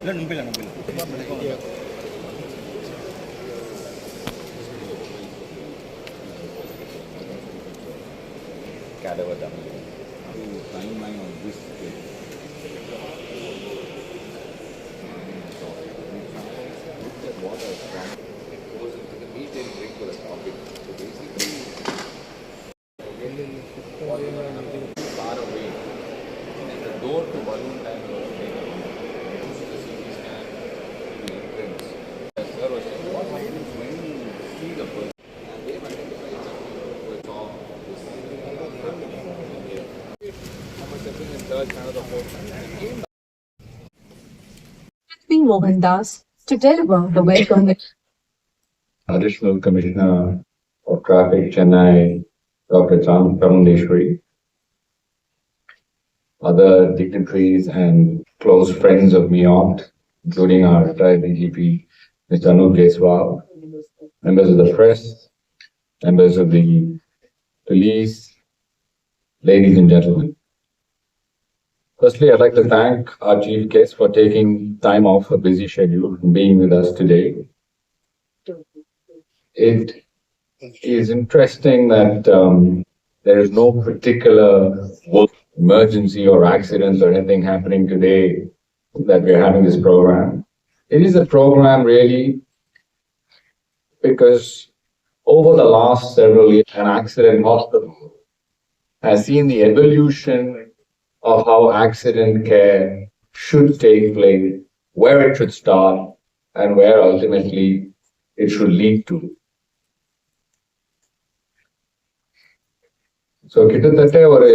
cadaver dummy to timeline on this day. Look at what I found. It goes into the meat and drink for a topic. So basically, far away. And the door to balloon time was taken. Goes to the CT scan, to the entrance. The sir was saying, what happens when you see the person? And they've identified something with all this happening here. I'm stepping in search another portion. P. Mohandas to deliver the welcome. Additional Commissioner of Traffic, Chennai, Dr. Chamundeshwari, other dignitaries and close friends of MIOT, including our retired DGP, Mr. Anup Jaiswal, members of the press, members of the police, ladies and gentlemen. Firstly, I'd like to thank our chief guest for taking time off a busy schedule and being with us today. It is interesting that there is no particular emergency or accidents or anything happening today that we're having this program. It is a program really because over the last several years, an accident hospital has seen the evolution of how accident care should take place, where it should start, and where ultimately it should lead to. So, கிட்டத்தட்ட ஒரு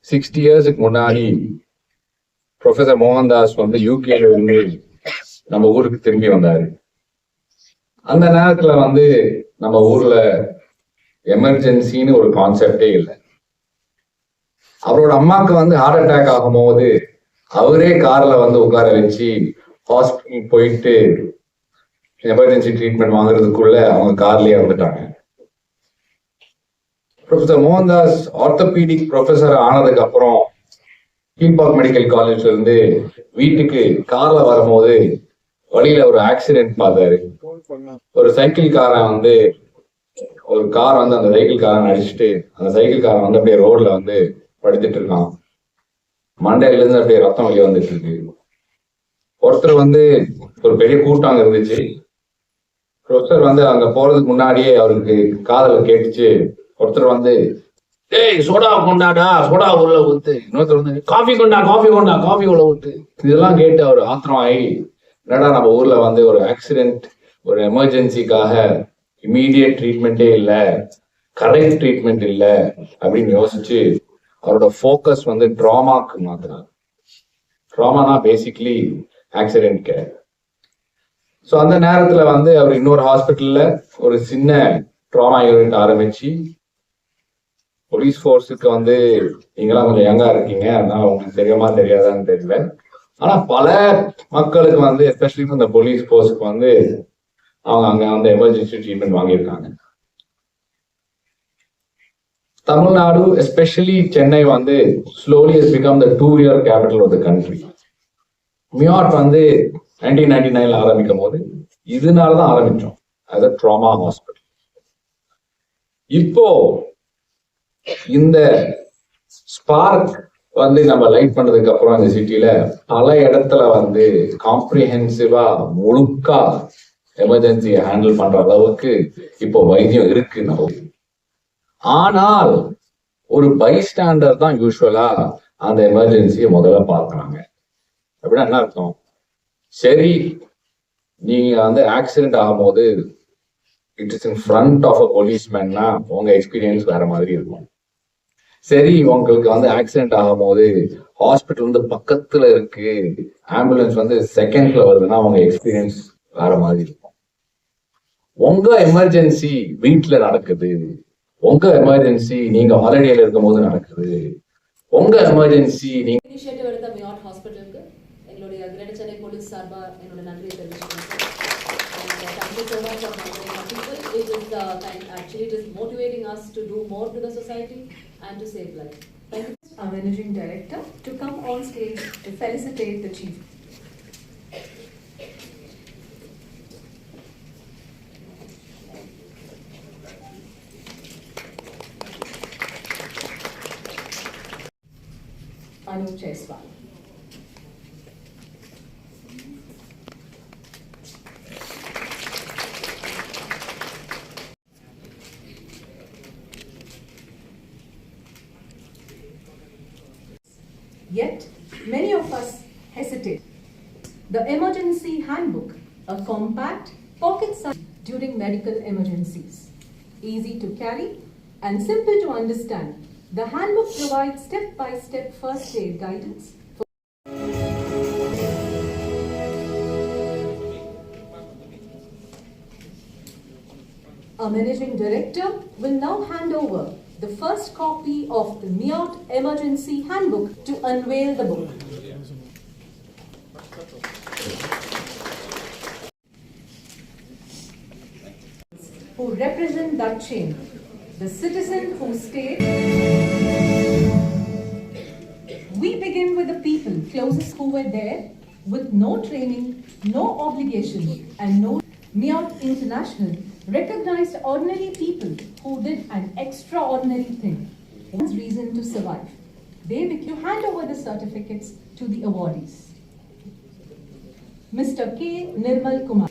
60 இயர்ஸ்க்கு முன்னாடி professor Mohandas வந்து யூகேல இருந்து நம்ம ஊருக்கு திரும்பி வந்தாரு. அந்த நேரத்துல வந்து நம்ம ஊர்ல எமர்ஜென்சின்னு ஒரு கான்செப்டே இல்லை. அவரோட அம்மாவுக்கு வந்து ஹார்ட் அட்டாக் ஆகும்போது அவரே கார்ல வந்து உட்கார வச்சு ஹாஸ்பிட்டல் போயிட்டு எமர்ஜென்சி ட்ரீட்மெண்ட் வாங்குறதுக்குள்ள அவங்க கார்லயே வந்துட்டாங்க. ப்ரொஃபசர் மோகன்தாஸ் ஆர்த்தோபீடிக் ப்ரொஃபசர் ஆனதுக்கு அப்புறம் கீழ்பாக் மெடிக்கல் காலேஜ்ல இருந்து வீட்டுக்கு கார்ல வரும்போது வழியில ஒரு ஆக்சிடென்ட் பார்த்தாரு. ஒரு சைக்கிள் காரன் வந்து ஒரு கார் வந்து அந்த சைக்கிள் காரன் அடிச்சுட்டு அந்த சைக்கிள் காரன் வந்து அப்படியே ரோட்ல வந்து படுத்துட்டு இருக்கான். மண்டையில இருந்து அப்படியே ரத்தம் வெளியே வந்துட்டு இருக்கு. ஒருத்தர் வந்து ஒரு பெரிய கூட்டம் அங்க இருந்துச்சு. ப்ரொஃபசர் வந்து அங்க போறதுக்கு முன்னாடியே அவருக்கு காதல கேட்டுச்சு. ஒருத்தர் வந்து டேய் சோடா கொண்டாடா, சோடா உள்ள ஊத்து. இன்னொருத்தர் வந்து காஃபி கொண்டா, காஃபி கொண்டா, காஃபி உள்ள ஊத்து. இதெல்லாம் கேட்டு அவர் ஆத்திரம் ஆகி, என்னடா நம்ம ஊர்ல வந்து ஒரு ஆக்சிடென்ட், ஒரு எமர்ஜென்சிக்காக இமீடியட் ட்ரீட்மெண்ட்டே இல்லை, கரெக்ட் ட்ரீட்மெண்ட் இல்லை அப்படின்னு யோசிச்சு அவரோட ஃபோக்கஸ் வந்து ட்ராமாக்கு மாத்தினார். ட்ராமானா பேசிக்லி ஆக்சிடென்ட் கேர். ஸோ அந்த நேரத்துல வந்து அவர் இன்னொரு ஹாஸ்பிட்டல்ல ஒரு சின்ன ட்ராமா யூனிட் ஆரம்பிச்சு போலீஸ் ஃபோர்ஸுக்கு வந்து நீங்களாம் கொஞ்சம் யங்கா இருக்கீங்க, அதனால உங்களுக்கு தெரியுமா தெரியாதான்னு தெரியல. ஆனா பல மக்களுக்கு வந்து எஸ்பெஷலி இந்த போலீஸ் ஃபோர்ஸுக்கு வந்து அவங்க அங்க வந்து எமர்ஜென்சி ட்ரீட்மெண்ட் வாங்கியிருக்காங்க. தமிழ்நாடு எஸ்பெஷலி சென்னை வந்து slowly has become the tourism capital of the country. MIOT வந்து 1999 ஆரம்பிக்கும் போது இதனாலதான் ஆரம்பிச்சோம் as a trauma hospital. இப்போ இந்த ஸ்பார்க் வந்து நம்ம லைட் பண்ணதுக்கு அப்புறம் இந்த சிட்டில பல இடத்துல வந்து காம்ப்ரிஹென்சிவா முழுக்கா எமர்ஜென்சியை ஹேண்டில் பண்ற அளவுக்கு இப்போ வைத்தியம் இருக்கு நம்ம. ஆனால் ஒரு பைஸ்டாண்டர் தான் யூஸ்வலா அந்த எமர்ஜென்சியை முதல்ல பார்க்கறாங்க. அப்படின்னா என்ன அர்த்தம்? சரி, நீங்க வந்து ஆக்சிடென்ட் ஆகும்போது it is in front of a போலீஸ்மேன்னா உங்க எக்ஸ்பீரியன்ஸ் வேற மாதிரி இருக்கும். சரி, உங்களுக்கு வந்து ஆக்சிடென்ட் ஆகும்போது ஹாஸ்பிட்டல் வந்து பக்கத்துல இருக்கு, ஆம்புலன்ஸ் வந்து செகண்ட்ல வருதுன்னா உங்க எக்ஸ்பீரியன்ஸ் வேற மாதிரி இருக்கும். உங்க எமர்ஜென்சி வீட்டுல நடக்குது, உங்க எமர்ஜென்சி நீங்க ஹாலிடேல இருக்கும் போது நடக்குது, உங்க எமர்ஜென்சி நீங்க இனிஷியேட்டிவ் எடுத்த மியாட் ஹாஸ்பிட்டலுக்கு எங்களுடைய கிரேட்டர் சென்னை போலீஸ் சார்பா என்னோட நன்றியை தெரிவிச்சுக்கிறேன். Thank you so much for monitoring our people. It is actually it is motivating us to do more to the society and to save lives. Thank you. Our managing director to come on stage to felicitate the chief. Anu Cheswal. Yet, many of us hesitate. The Emergency Handbook, a compact, pocket-sized during medical emergencies. Easy to carry and simple to understand, the handbook provides step-by-step first aid guidance. Our Managing Director will now hand over the first copy of the MIOT Emergency Handbook to unveil the book. Who represent that chain, the citizen who stayed. We begin with the people closest who were there with no training, no obligation, and no. MIOT International recognized ordinary people who did an extraordinary thing. One's reason to survive. They became hand over the certificates to the awardees. Mr. K. Nirmal Kumar.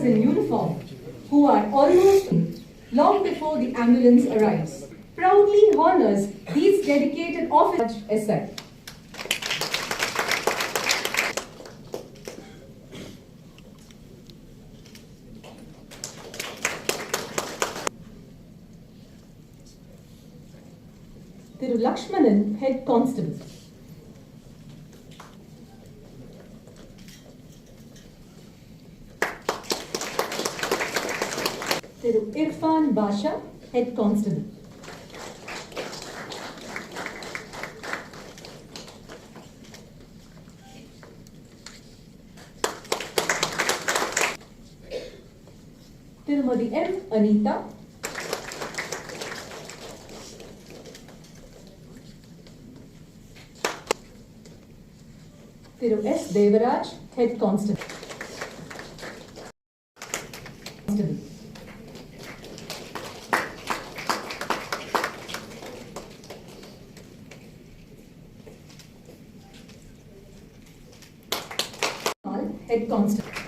In uniform who are almost long before the ambulance arrives proudly honors these dedicated officers. SI. Thiru Lakshmanan, Head Constable. Thiru Irfan Basha, Head Constable. Tirumadi M. Anita. Thiru S. Devaraj, Head Constable. Head Constable.